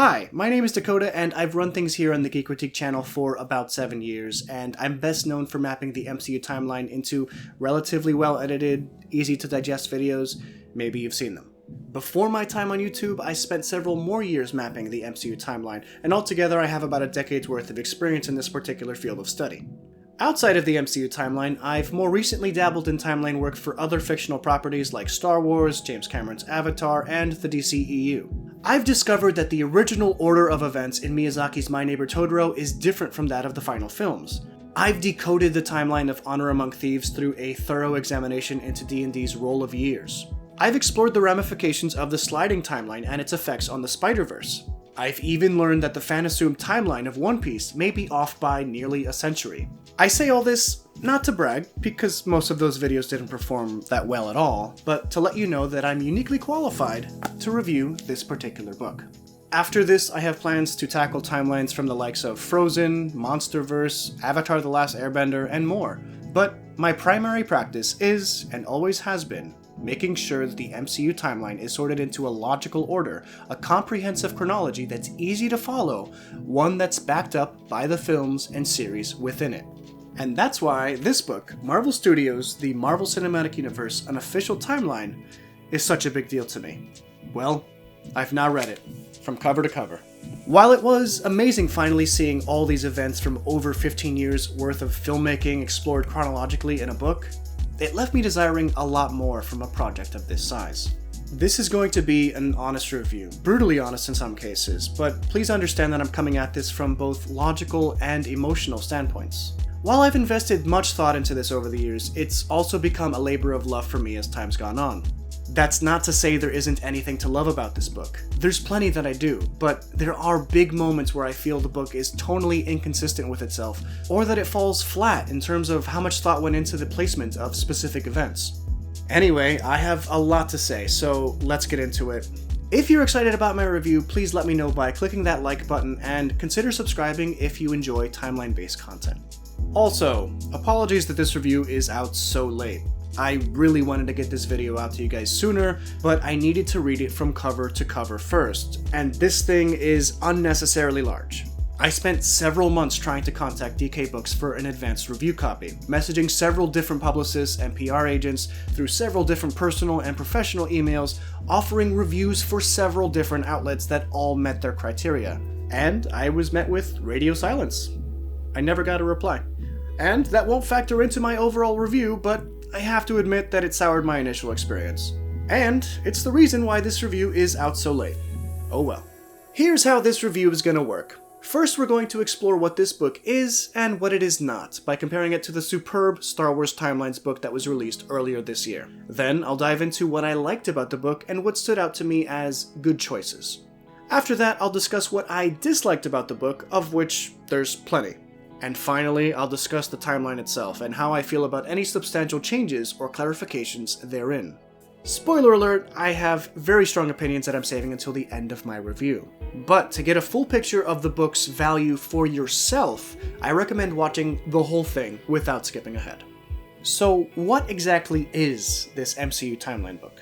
Hi, my name is Dakota, and I've run things here on the Geekritique channel for about 7 years, and I'm best known for mapping the MCU timeline into relatively well-edited, easy-to-digest videos. Maybe you've seen them. Before my time on YouTube, I spent several more years mapping the MCU timeline, and altogether I have about a decade's worth of experience in this particular field of study. Outside of the MCU timeline, I've more recently dabbled in timeline work for other fictional properties like Star Wars, James Cameron's Avatar, and the DCEU. I've discovered that the original order of events in Miyazaki's My Neighbor Totoro is different from that of the final films. I've decoded the timeline of Honor Among Thieves through a thorough examination into D&D's Roll of Years. I've explored the ramifications of the sliding timeline and its effects on the Spider-Verse. I've even learned that the fan-assumed timeline of One Piece may be off by nearly a century. I say all this not to brag, because most of those videos didn't perform that well at all, but to let you know that I'm uniquely qualified to review this particular book. After this, I have plans to tackle timelines from the likes of Frozen, Monsterverse, Avatar: The Last Airbender, and more. But my primary practice is, and always has been, making sure that the MCU timeline is sorted into a logical order, a comprehensive chronology that's easy to follow, one that's backed up by the films and series within it. And that's why this book, Marvel Studios' The Marvel Cinematic Universe, An Official Timeline, is such a big deal to me. Well, I've now read it, from cover to cover. While it was amazing finally seeing all these events from over 15 years worth of filmmaking explored chronologically in a book, it left me desiring a lot more from a project of this size. This is going to be an honest review, brutally honest in some cases, but please understand that I'm coming at this from both logical and emotional standpoints. While I've invested much thought into this over the years, it's also become a labor of love for me as time's gone on. That's not to say there isn't anything to love about this book. There's plenty that I do, but there are big moments where I feel the book is tonally inconsistent with itself, or that it falls flat in terms of how much thought went into the placement of specific events. Anyway, I have a lot to say, so let's get into it. If you're excited about my review, please let me know by clicking that like button, and consider subscribing if you enjoy timeline-based content. Also, apologies that this review is out so late. I really wanted to get this video out to you guys sooner, but I needed to read it from cover to cover first, and this thing is unnecessarily large. I spent several months trying to contact DK Books for an advanced review copy, messaging several different publicists and PR agents through several different personal and professional emails, offering reviews for several different outlets that all met their criteria. And I was met with radio silence. I never got a reply. And that won't factor into my overall review, but I have to admit that it soured my initial experience. And it's the reason why this review is out so late. Oh well. Here's how this review is gonna work. First, we're going to explore what this book is and what it is not, by comparing it to the superb Star Wars Timelines book that was released earlier this year. Then, I'll dive into what I liked about the book and what stood out to me as good choices. After that, I'll discuss what I disliked about the book, of which there's plenty. And finally, I'll discuss the timeline itself and how I feel about any substantial changes or clarifications therein. Spoiler alert, I have very strong opinions that I'm saving until the end of my review. But to get a full picture of the book's value for yourself, I recommend watching the whole thing without skipping ahead. So what exactly is this MCU Timeline book?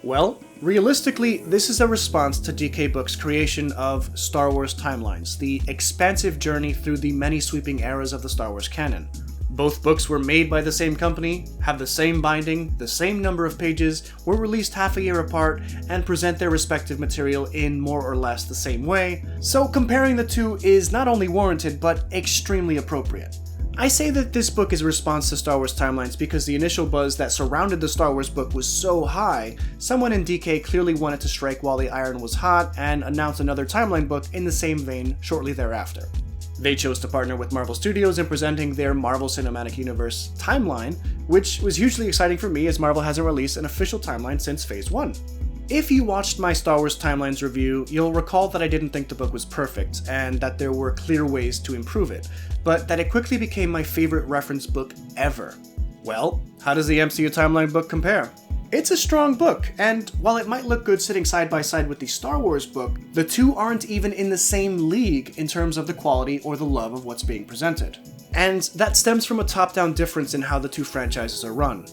Well, realistically, this is a response to DK Books' creation of Star Wars Timelines, the expansive journey through the many sweeping eras of the Star Wars canon. Both books were made by the same company, have the same binding, the same number of pages, were released half a year apart, and present their respective material in more or less the same way, so comparing the two is not only warranted, but extremely appropriate. I say that this book is a response to Star Wars Timelines because the initial buzz that surrounded the Star Wars book was so high, someone in DK clearly wanted to strike while the iron was hot and announce another timeline book in the same vein shortly thereafter. They chose to partner with Marvel Studios in presenting their Marvel Cinematic Universe timeline, which was hugely exciting for me as Marvel hasn't released an official timeline since Phase 1. If you watched my Star Wars Timelines review, you'll recall that I didn't think the book was perfect, and that there were clear ways to improve it, but that it quickly became my favorite reference book ever. Well, how does the MCU Timeline book compare? It's a strong book, and while it might look good sitting side by side with the Star Wars book, the two aren't even in the same league in terms of the quality or the love of what's being presented. And that stems from a top-down difference in how the two franchises are run.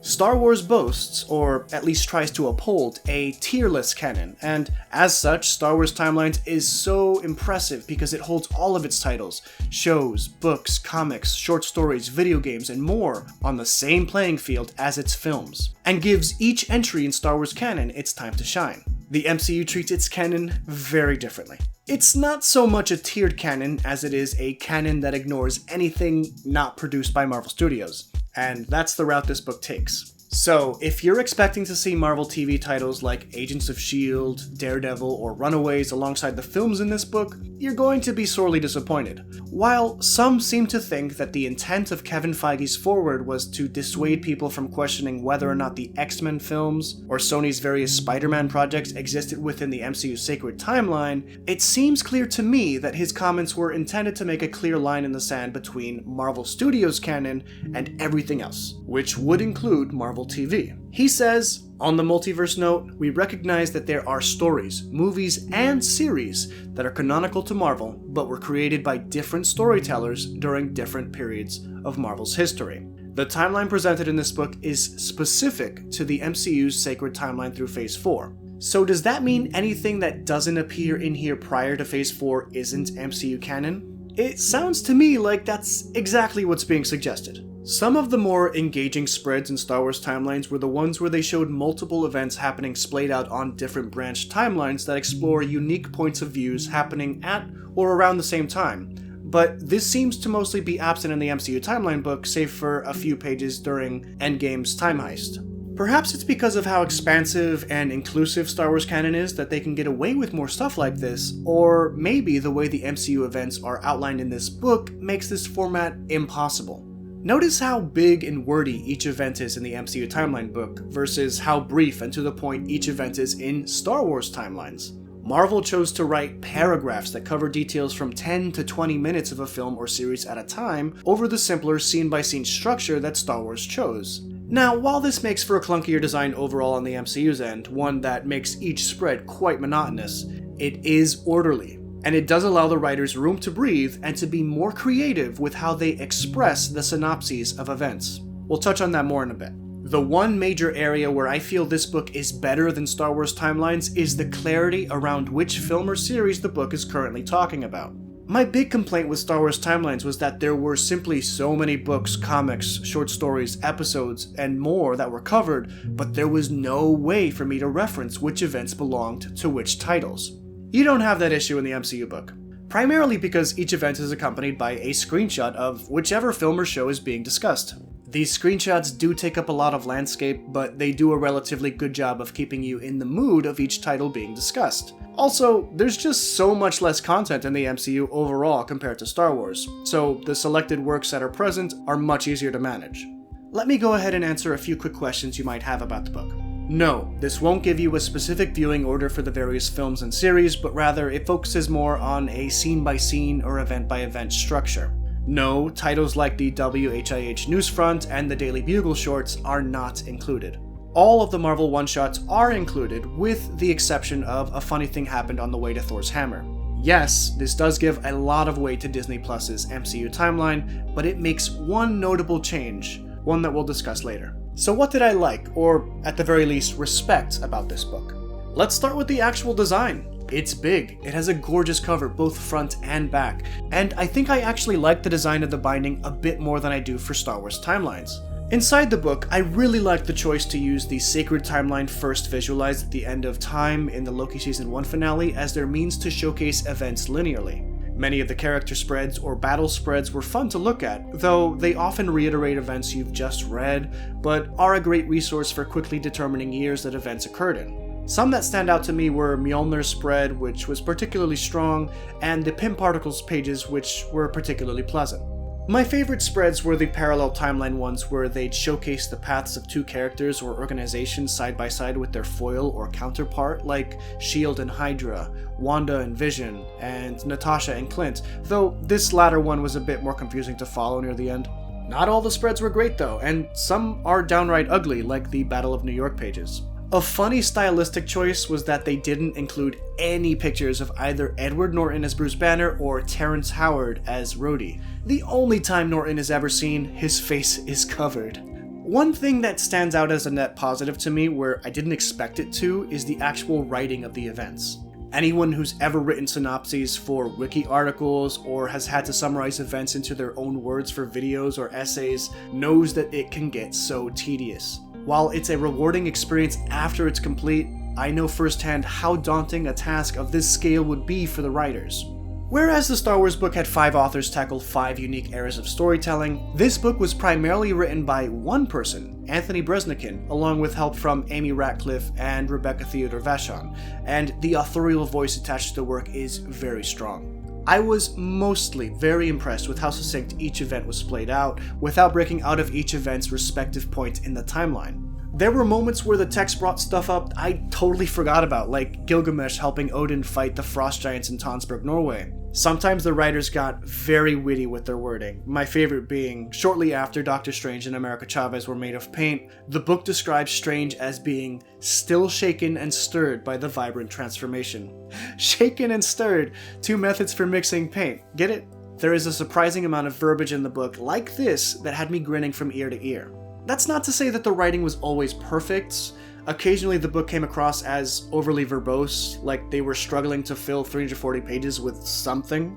Star Wars boasts, or at least tries to uphold, a tierless canon, and as such, Star Wars Timelines is so impressive because it holds all of its titles, shows, books, comics, short stories, video games, and more on the same playing field as its films, and gives each entry in Star Wars canon its time to shine. The MCU treats its canon very differently. It's not so much a tiered canon as it is a canon that ignores anything not produced by Marvel Studios. And that's the route this book takes. So, if you're expecting to see Marvel TV titles like Agents of S.H.I.E.L.D., Daredevil, or Runaways alongside the films in this book, you're going to be sorely disappointed. While some seem to think that the intent of Kevin Feige's foreword was to dissuade people from questioning whether or not the X-Men films or Sony's various Spider-Man projects existed within the MCU's sacred timeline, it seems clear to me that his comments were intended to make a clear line in the sand between Marvel Studios canon and everything else, which would include Marvel TV. He says, on the multiverse note, we recognize that there are stories, movies, and series that are canonical to Marvel, but were created by different storytellers during different periods of Marvel's history. The timeline presented in this book is specific to the MCU's sacred timeline through Phase 4. So does that mean anything that doesn't appear in here prior to Phase 4 isn't MCU canon? It sounds to me like that's exactly what's being suggested. Some of the more engaging spreads in Star Wars timelines were the ones where they showed multiple events happening splayed out on different branched timelines that explore unique points of views happening at or around the same time. But this seems to mostly be absent in the MCU Timeline book, save for a few pages during Endgame's time heist. Perhaps it's because of how expansive and inclusive Star Wars canon is that they can get away with more stuff like this, or maybe the way the MCU events are outlined in this book makes this format impossible. Notice how big and wordy each event is in the MCU Timeline book, versus how brief and to the point each event is in Star Wars timelines. Marvel chose to write paragraphs that cover details from 10 to 20 minutes of a film or series at a time over the simpler scene-by-scene structure that Star Wars chose. Now, while this makes for a clunkier design overall on the MCU's end, one that makes each spread quite monotonous, it is orderly. And it does allow the writers room to breathe and to be more creative with how they express the synopses of events. We'll touch on that more in a bit. The one major area where I feel this book is better than Star Wars Timelines is the clarity around which film or series the book is currently talking about. My big complaint with Star Wars Timelines was that there were simply so many books, comics, short stories, episodes, and more that were covered, but there was no way for me to reference which events belonged to which titles. You don't have that issue in the MCU book, primarily because each event is accompanied by a screenshot of whichever film or show is being discussed. These screenshots do take up a lot of landscape, but they do a relatively good job of keeping you in the mood of each title being discussed. Also, there's just so much less content in the MCU overall compared to Star Wars, so the selected works that are present are much easier to manage. Let me go ahead and answer a few quick questions you might have about the book. No, this won't give you a specific viewing order for the various films and series, but rather it focuses more on a scene-by-scene or event-by-event structure. No, titles like the WHIH Newsfront and the Daily Bugle shorts are not included. All of the Marvel one-shots are included, with the exception of A Funny Thing Happened on the Way to Thor's Hammer. Yes, this does give a lot of weight to Disney Plus's MCU timeline, but it makes one notable change, one that we'll discuss later. So what did I like, or at the very least respect, about this book? Let's start with the actual design. It's big, it has a gorgeous cover both front and back, and I think I actually like the design of the binding a bit more than I do for Star Wars Timelines. Inside the book, I really like the choice to use the sacred timeline first visualized at the end of time in the Loki Season 1 finale as their means to showcase events linearly. Many of the character spreads or battle spreads were fun to look at, though they often reiterate events you've just read, but are a great resource for quickly determining years that events occurred in. Some that stand out to me were Mjolnir's spread, which was particularly strong, and the Pym Particles pages, which were particularly pleasant. My favorite spreads were the parallel timeline ones where they'd showcase the paths of two characters or organizations side by side with their foil or counterpart, like S.H.I.E.L.D. and Hydra, Wanda and Vision, and Natasha and Clint, though this latter one was a bit more confusing to follow near the end. Not all the spreads were great though, and some are downright ugly, like the Battle of New York pages. A funny stylistic choice was that they didn't include any pictures of either Edward Norton as Bruce Banner or Terrence Howard as Rhodey. The only time Norton is ever seen, his face is covered. One thing that stands out as a net positive to me, where I didn't expect it to, is the actual writing of the events. Anyone who's ever written synopses for wiki articles or has had to summarize events into their own words for videos or essays knows that it can get so tedious. While it's a rewarding experience after it's complete, I know firsthand how daunting a task of this scale would be for the writers. Whereas the Star Wars book had 5 authors tackle 5 unique eras of storytelling, this book was primarily written by one person, Anthony Breznican, along with help from Amy Ratcliffe and Rebecca Theodore-Vachon, and the authorial voice attached to the work is very strong. I was mostly very impressed with how succinct each event was played out, without breaking out of each event's respective point in the timeline. There were moments where the text brought stuff up I totally forgot about, like Gilgamesh helping Odin fight the frost giants in Tonsberg, Norway. Sometimes the writers got very witty with their wording, my favorite being, shortly after Doctor Strange and America Chavez were made of paint, the book describes Strange as being still shaken and stirred by the vibrant transformation. Shaken and stirred, 2 methods for mixing paint, get it? There is a surprising amount of verbiage in the book like this that had me grinning from ear to ear. That's not to say that the writing was always perfect. Occasionally the book came across as overly verbose, like they were struggling to fill 340 pages with something.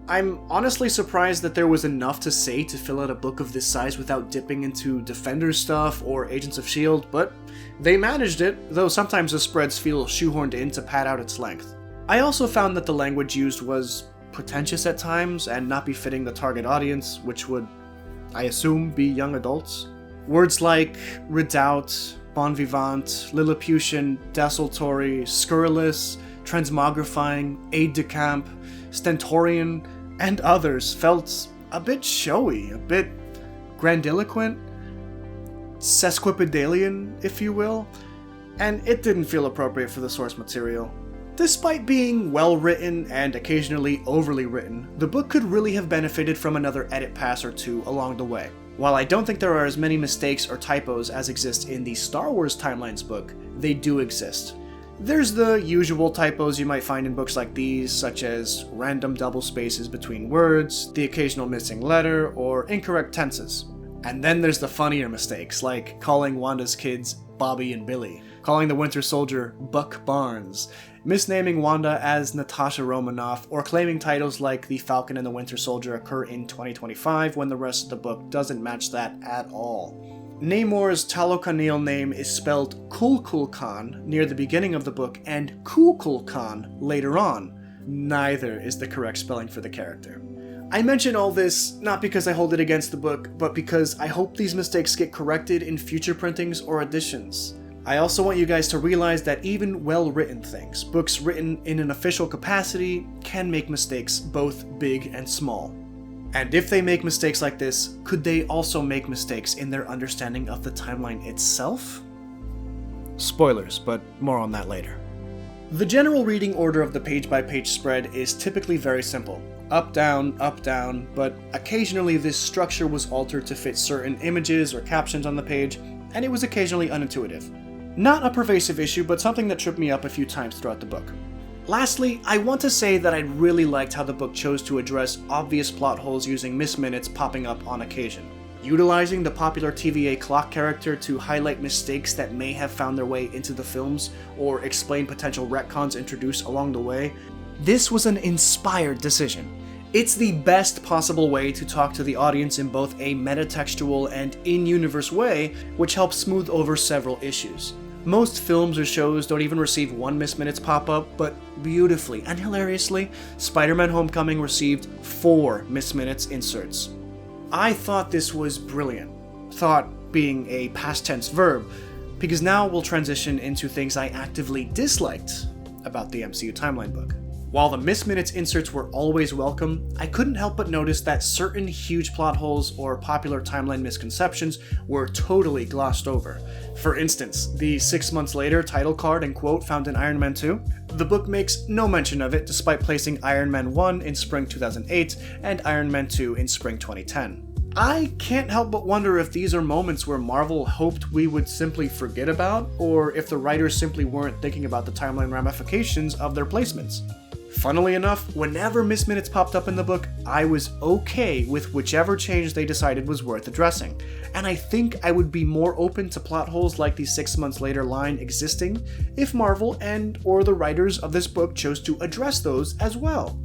I'm honestly surprised that there was enough to say to fill out a book of this size without dipping into Defenders stuff or Agents of S.H.I.E.L.D., but they managed it, though sometimes the spreads feel shoehorned in to pad out its length. I also found that the language used was pretentious at times and not befitting the target audience, which would, I assume, be young adults. Words like redoubt, bon vivant, Lilliputian, desultory, scurrilous, transmogrifying, aide-de-camp, stentorian, and others felt a bit showy, a bit grandiloquent, sesquipedalian, if you will, and it didn't feel appropriate for the source material. Despite being well-written and occasionally overly written, the book could really have benefited from another edit pass or 2 along the way. While I don't think there are as many mistakes or typos as exist in the Star Wars Timelines book, they do exist. There's the usual typos you might find in books like these, such as random double spaces between words, the occasional missing letter, or incorrect tenses. And then there's the funnier mistakes, like calling Wanda's kids Bobby and Billy, calling the Winter Soldier Buck Barnes, misnaming Wanda as Natasha Romanoff, or claiming titles like The Falcon and the Winter Soldier occur in 2025 when the rest of the book doesn't match that at all. Namor's Talokanil name is spelled Kulkulkan near the beginning of the book and Kukulkan later on. Neither is the correct spelling for the character. I mention all this not because I hold it against the book, but because I hope these mistakes get corrected in future printings or editions. I also want you guys to realize that even well-written things, books written in an official capacity, can make mistakes both big and small. And if they make mistakes like this, could they also make mistakes in their understanding of the timeline itself? Spoilers, but more on that later. The general reading order of the page-by-page spread is typically very simple. Up, down, but occasionally this structure was altered to fit certain images or captions on the page, and it was occasionally unintuitive. Not a pervasive issue, but something that tripped me up a few times throughout the book. Lastly, I want to say that I really liked how the book chose to address obvious plot holes using misminutes popping up on occasion. Utilizing the popular TVA clock character to highlight mistakes that may have found their way into the films or explain potential retcons introduced along the way, this was an inspired decision. It's the best possible way to talk to the audience in both a metatextual and in-universe way, which helps smooth over several issues. Most films or shows don't even receive one misminutes pop-up, but beautifully and hilariously, Spider-Man Homecoming received 4 misminutes inserts. I thought this was brilliant. Thought being a past tense verb, because now we'll transition into things I actively disliked about the MCU Timeline book. While the misminutes inserts were always welcome, I couldn't help but notice that certain huge plot holes or popular timeline misconceptions were totally glossed over. For instance, the 6 months later title card and quote found in Iron Man 2. The book makes no mention of it despite placing Iron Man 1 in spring 2008 and Iron Man 2 in spring 2010. I can't help but wonder if these are moments where Marvel hoped we would simply forget about, or if the writers simply weren't thinking about the timeline ramifications of their placements. Funnily enough, whenever Miss Minutes popped up in the book, I was okay with whichever change they decided was worth addressing, and I think I would be more open to plot holes like the 6 months later line existing if Marvel and or the writers of this book chose to address those as well.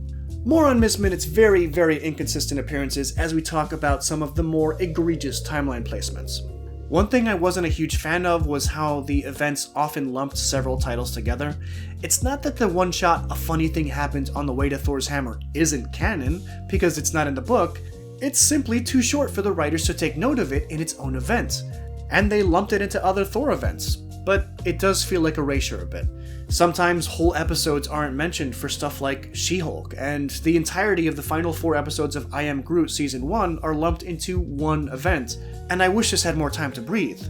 More on Miss Minutes' very, very inconsistent appearances as we talk about some of the more egregious timeline placements. One thing I wasn't a huge fan of was how the events often lumped several titles together. It's not that the one-shot "a funny thing happened on the way to Thor's hammer" isn't canon, because it's not in the book, it's simply too short for the writers to take note of it in its own event, and they lumped it into other Thor events, but it does feel like erasure a bit. Sometimes whole episodes aren't mentioned for stuff like She-Hulk, and the entirety of the final 4 episodes of I Am Groot Season 1 are lumped into one event, and I wish this had more time to breathe.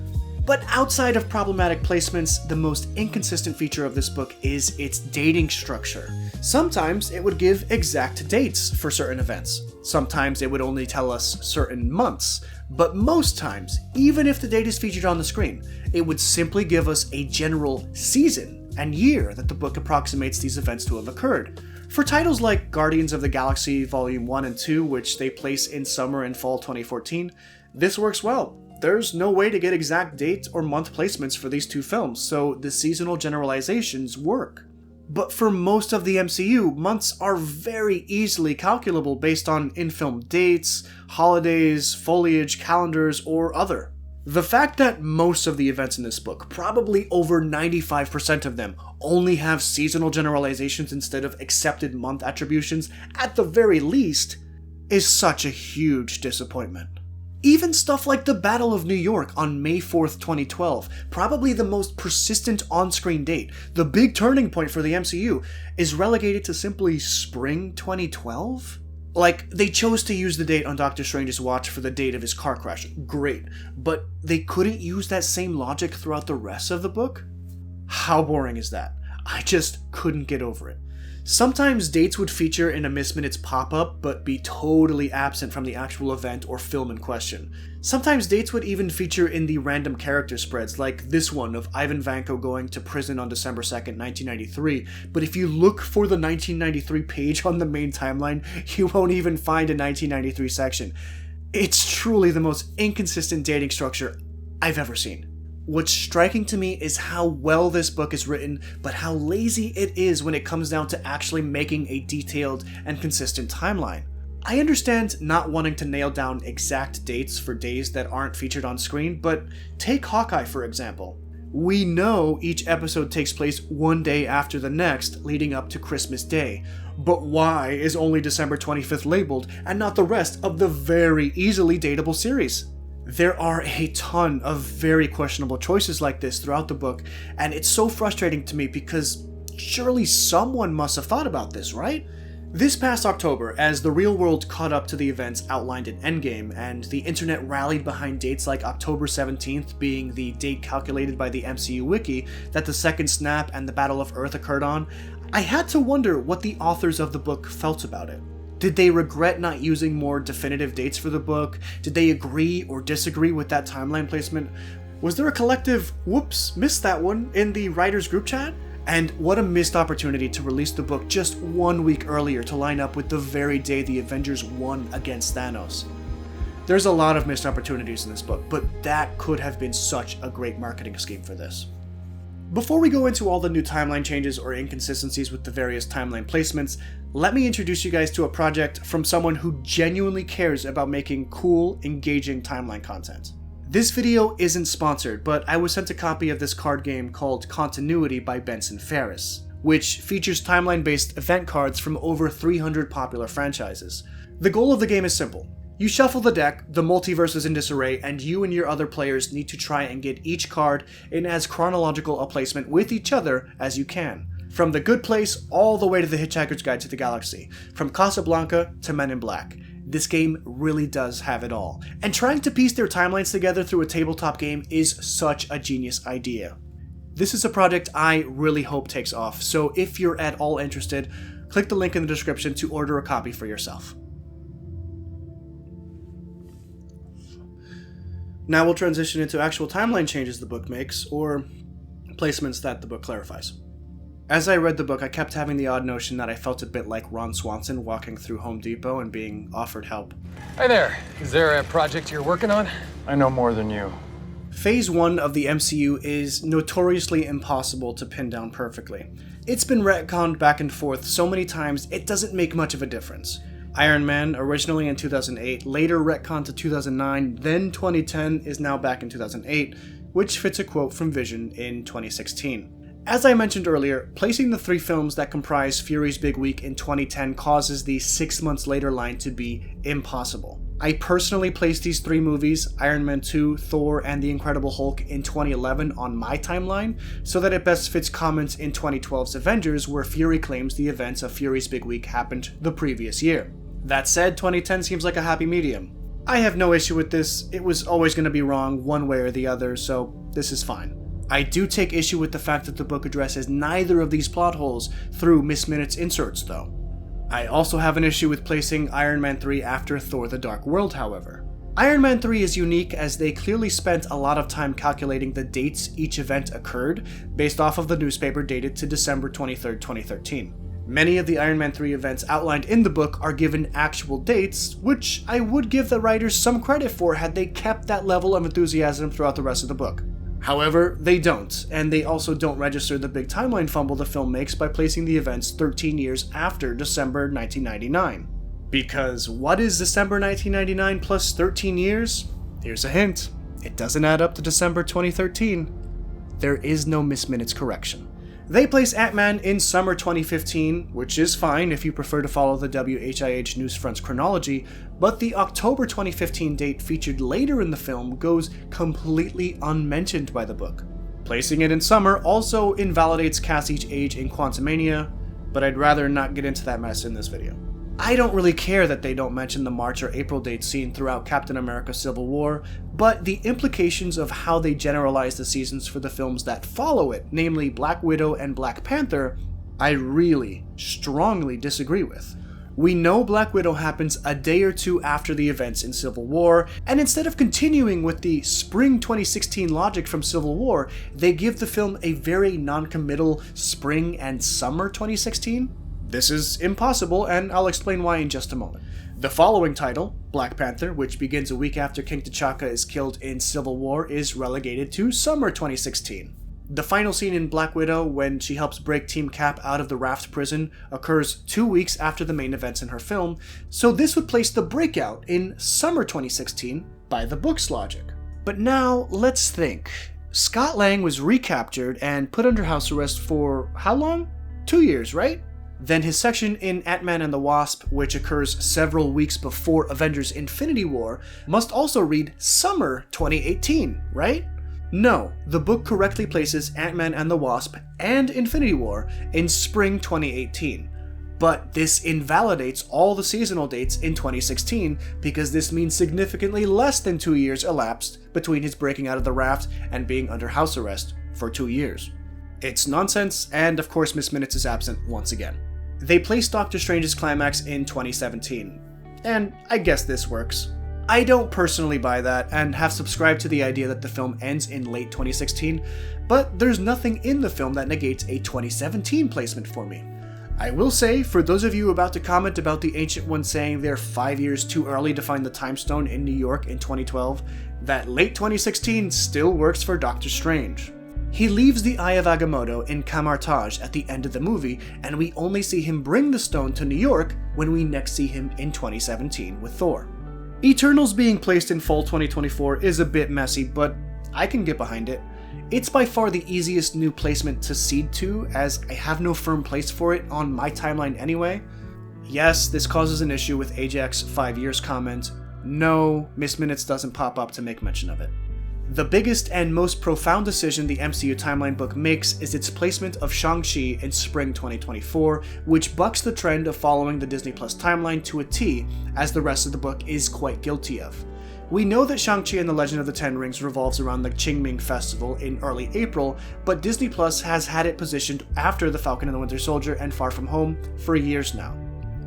But outside of problematic placements, the most inconsistent feature of this book is its dating structure. Sometimes it would give exact dates for certain events. Sometimes it would only tell us certain months. But most times, even if the date is featured on the screen, it would simply give us a general season and year that the book approximates these events to have occurred. For titles like Guardians of the Galaxy Volume 1 and 2, which they place in summer and fall 2014, this works well. There's no way to get exact date or month placements for these two films, so the seasonal generalizations work. But for most of the MCU, months are very easily calculable based on in-film dates, holidays, foliage, calendars, or other. The fact that most of the events in this book, probably over 95% of them, only have seasonal generalizations instead of accepted month attributions, at the very least, is such a huge disappointment. Even stuff like the Battle of New York on May 4th, 2012, probably the most persistent on-screen date, the big turning point for the MCU, is relegated to simply spring 2012? Like, they chose to use the date on Doctor Strange's watch for the date of his car crash. Great. But they couldn't use that same logic throughout the rest of the book? How boring is that? I just couldn't get over it. Sometimes dates would feature in a Miss Minutes pop-up, but be totally absent from the actual event or film in question. Sometimes dates would even feature in the random character spreads, like this one of Ivan Vanko going to prison on December 2nd, 1993, but if you look for the 1993 page on the main timeline, you won't even find a 1993 section. It's truly the most inconsistent dating structure I've ever seen. What's striking to me is how well this book is written, but how lazy it is when it comes down to actually making a detailed and consistent timeline. I understand not wanting to nail down exact dates for days that aren't featured on screen, but take Hawkeye for example. We know each episode takes place one day after the next, leading up to Christmas Day, but why is only December 25th labeled and not the rest of the very easily dateable series? There are a ton of very questionable choices like this throughout the book, and it's so frustrating to me because surely someone must have thought about this, right? This past October, as the real world caught up to the events outlined in Endgame, and the internet rallied behind dates like October 17th being the date calculated by the MCU Wiki that the second snap and the Battle of Earth occurred on, I had to wonder what the authors of the book felt about it. Did they regret not using more definitive dates for the book? Did they agree or disagree with that timeline placement? Was there a collective, whoops, missed that one, in the writers group chat? And what a missed opportunity to release the book just 1 week earlier to line up with the very day the Avengers won against Thanos. There's a lot of missed opportunities in this book, but that could have been such a great marketing scheme for this. Before we go into all the new timeline changes or inconsistencies with the various timeline placements, let me introduce you guys to a project from someone who genuinely cares about making cool, engaging timeline content. This video isn't sponsored, but I was sent a copy of this card game called Continuity by Benson Ferris, which features timeline-based event cards from over 300 popular franchises. The goal of the game is simple. You shuffle the deck, the multiverse is in disarray, and you and your other players need to try and get each card in as chronological a placement with each other as you can. From The Good Place all the way to The Hitchhiker's Guide to the Galaxy, from Casablanca to Men in Black. This game really does have it all, and trying to piece their timelines together through a tabletop game is such a genius idea. This is a project I really hope takes off, so if you're at all interested, click the link in the description to order a copy for yourself. Now we'll transition into actual timeline changes the book makes, or placements that the book clarifies. As I read the book, I kept having the odd notion that I felt a bit like Ron Swanson walking through Home Depot and being offered help. Hi there. Is there a project you're working on? I know more than you. Phase 1 of the MCU is notoriously impossible to pin down perfectly. It's been retconned back and forth so many times it doesn't make much of a difference. Iron Man, originally in 2008, later retconned to 2009, then 2010, is now back in 2008, which fits a quote from Vision in 2016. As I mentioned earlier, placing the 3 films that comprise Fury's big week in 2010 causes the 6 months later line to be impossible. I personally placed these 3 movies, Iron Man 2, Thor, and The Incredible Hulk, in 2011 on my timeline, so that it best fits comments in 2012's Avengers, where Fury claims the events of Fury's big week happened the previous year. That said, 2010 seems like a happy medium. I have no issue with this. It was always going to be wrong one way or the other, so this is fine. I do take issue with the fact that the book addresses neither of these plot holes through Miss Minutes inserts, though. I also have an issue with placing Iron Man 3 after Thor: The Dark World, however. Iron Man 3 is unique as they clearly spent a lot of time calculating the dates each event occurred, based off of the newspaper dated to December 23, 2013. Many of the Iron Man 3 events outlined in the book are given actual dates, which I would give the writers some credit for had they kept that level of enthusiasm throughout the rest of the book. However, they don't, and they also don't register the big timeline fumble the film makes by placing the events 13 years after December 1999. Because what is December 1999 plus 13 years? Here's a hint. It doesn't add up to December 2013. There is no Miss Minutes correction. They place Ant-Man in summer 2015, which is fine if you prefer to follow the WHIH Newsfront's chronology, but the October 2015 date featured later in the film goes completely unmentioned by the book. Placing it in summer also invalidates Cassie's age in Quantumania, but I'd rather not get into that mess in this video. I don't really care that they don't mention the March or April dates seen throughout Captain America: Civil War, but the implications of how they generalize the seasons for the films that follow it, namely Black Widow and Black Panther, I really, strongly disagree with. We know Black Widow happens a day or two after the events in Civil War, and instead of continuing with the spring 2016 logic from Civil War, they give the film a very non-committal spring and summer 2016? This is impossible, and I'll explain why in just a moment. The following title, Black Panther, which begins a week after King T'Chaka is killed in Civil War, is relegated to summer 2016. The final scene in Black Widow, when she helps break Team Cap out of the Raft prison, occurs 2 weeks after the main events in her film, so this would place the breakout in summer 2016 by the book's logic. But now, let's think. Scott Lang was recaptured and put under house arrest for how long? 2 years, right? Then his section in Ant-Man and the Wasp, which occurs several weeks before Avengers: Infinity War, must also read summer 2018, right? No, the book correctly places Ant-Man and the Wasp and Infinity War in spring 2018. But this invalidates all the seasonal dates in 2016 because this means significantly less than 2 years elapsed between his breaking out of the raft and being under house arrest for 2 years. It's nonsense, and of course Miss Minutes is absent once again. They placed Doctor Strange's climax in 2017, and I guess this works. I don't personally buy that, and have subscribed to the idea that the film ends in late 2016, but there's nothing in the film that negates a 2017 placement for me. I will say, for those of you about to comment about the Ancient One saying they're 5 years too early to find the Time Stone in New York in 2012, that late 2016 still works for Doctor Strange. He leaves the Eye of Agamotto in Camartage at the end of the movie, and we only see him bring the stone to New York when we next see him in 2017 with Thor. Eternals being placed in fall 2024 is a bit messy, but I can get behind it. It's by far the easiest new placement to cede to, as I have no firm place for it on my timeline anyway. Yes, this causes an issue with Ajax's 5 years comment. No, Miss Minutes doesn't pop up to make mention of it. The biggest and most profound decision the MCU Timeline book makes is its placement of Shang-Chi in spring 2024, which bucks the trend of following the Disney Plus timeline to a T, as the rest of the book is quite guilty of. We know that Shang-Chi and the Legend of the Ten Rings revolves around the Qingming Festival in early April, but Disney Plus has had it positioned after The Falcon and the Winter Soldier and Far From Home for years now.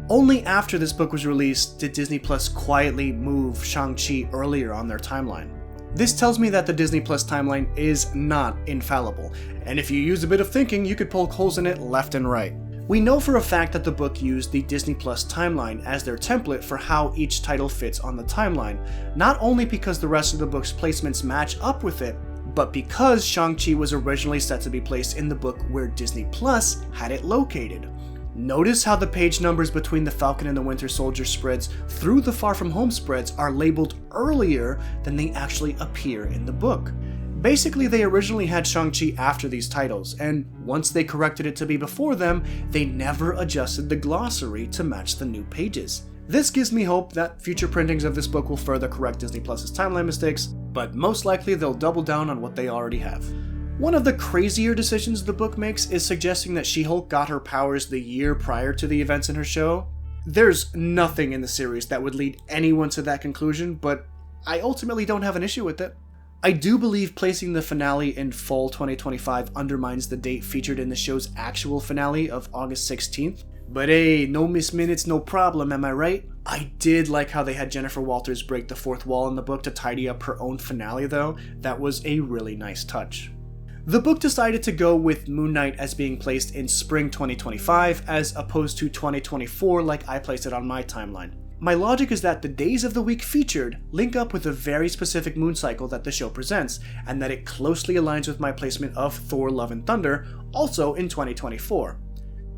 Only after this book was released did Disney Plus quietly move Shang-Chi earlier on their timeline. This tells me that the Disney Plus timeline is not infallible, and if you use a bit of thinking, you could poke holes in it left and right. We know for a fact that the book used the Disney Plus timeline as their template for how each title fits on the timeline, not only because the rest of the book's placements match up with it, but because Shang-Chi was originally set to be placed in the book where Disney Plus had it located. Notice how the page numbers between the Falcon and the Winter Soldier spreads through the Far From Home spreads are labeled earlier than they actually appear in the book. Basically, they originally had Shang-Chi after these titles, and once they corrected it to be before them, they never adjusted the glossary to match the new pages. This gives me hope that future printings of this book will further correct Disney Plus's timeline mistakes, but most likely they'll double down on what they already have. One of the crazier decisions the book makes is suggesting that She-Hulk got her powers the year prior to the events in her show. There's nothing in the series that would lead anyone to that conclusion, but I ultimately don't have an issue with it. I do believe placing the finale in fall 2025 undermines the date featured in the show's actual finale of August 16th, but hey, no missed minutes, no problem, am I right? I did like how they had Jennifer Walters break the fourth wall in the book to tidy up her own finale though. That was a really nice touch. The book decided to go with Moon Knight as being placed in spring 2025 as opposed to 2024 like I placed it on my timeline. My logic is that the days of the week featured link up with a very specific moon cycle that the show presents, and that it closely aligns with my placement of Thor: Love and Thunder, also in 2024.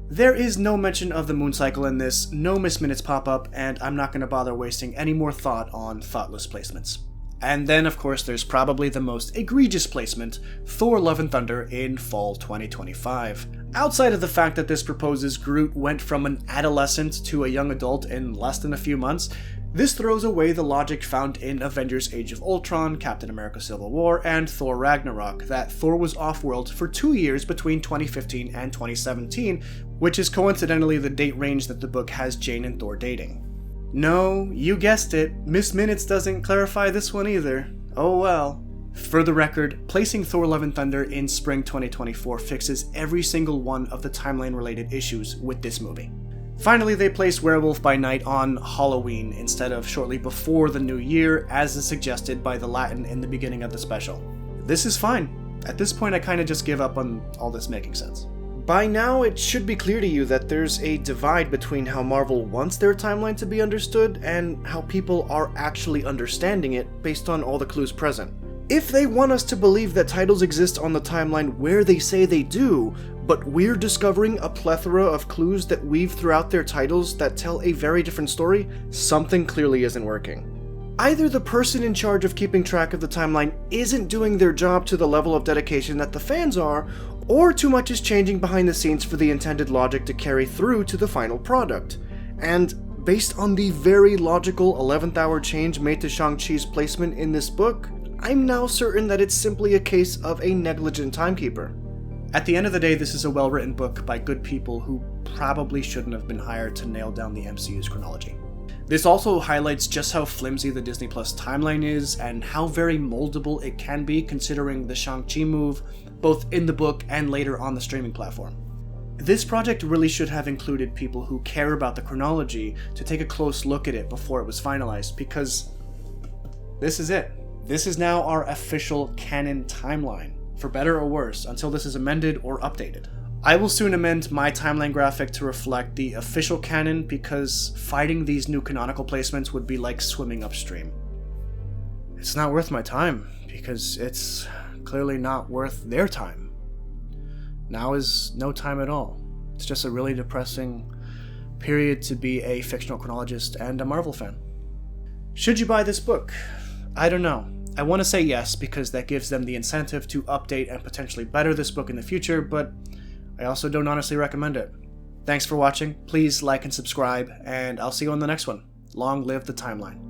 There is no mention of the moon cycle in this, no missed minutes pop up, and I'm not going to bother wasting any more thought on thoughtless placements. And then, of course, there's probably the most egregious placement, Thor: Love and Thunder in fall 2025. Outside of the fact that this proposes Groot went from an adolescent to a young adult in less than a few months, this throws away the logic found in Avengers: Age of Ultron, Captain America: Civil War, and Thor: Ragnarok, that Thor was off-world for 2 years between 2015 and 2017, which is coincidentally the date range that the book has Jane and Thor dating. No, you guessed it, Miss Minutes doesn't clarify this one either. Oh well. For the record, placing Thor: Love and Thunder in spring 2024 fixes every single one of the timeline-related issues with this movie. Finally, they place Werewolf by Night on Halloween instead of shortly before the new year, as is suggested by the Latin in the beginning of the special. This is fine. At this point, I kinda just give up on all this making sense. By now, it should be clear to you that there's a divide between how Marvel wants their timeline to be understood and how people are actually understanding it based on all the clues present. If they want us to believe that titles exist on the timeline where they say they do, but we're discovering a plethora of clues that weave throughout their titles that tell a very different story, something clearly isn't working. Either the person in charge of keeping track of the timeline isn't doing their job to the level of dedication that the fans are, or too much is changing behind the scenes for the intended logic to carry through to the final product. And based on the very logical 11th hour change made to Shang-Chi's placement in this book, I'm now certain that it's simply a case of a negligent timekeeper. At the end of the day, this is a well-written book by good people who probably shouldn't have been hired to nail down the MCU's chronology. This also highlights just how flimsy the Disney Plus timeline is and how very moldable it can be considering the Shang-Chi move, both in the book and later on the streaming platform. This project really should have included people who care about the chronology to take a close look at it before it was finalized, because this is it. This is now our official canon timeline, for better or worse, until this is amended or updated. I will soon amend my timeline graphic to reflect the official canon because fighting these new canonical placements would be like swimming upstream. It's not worth my time, because it's clearly not worth their time. Now is no time at all. It's just a really depressing period to be a fictional chronologist and a Marvel fan. Should you buy this book? I don't know. I want to say yes, because that gives them the incentive to update and potentially better this book in the future, but I also don't honestly recommend it. Thanks for watching, please like and subscribe, and I'll see you on the next one. Long live the timeline.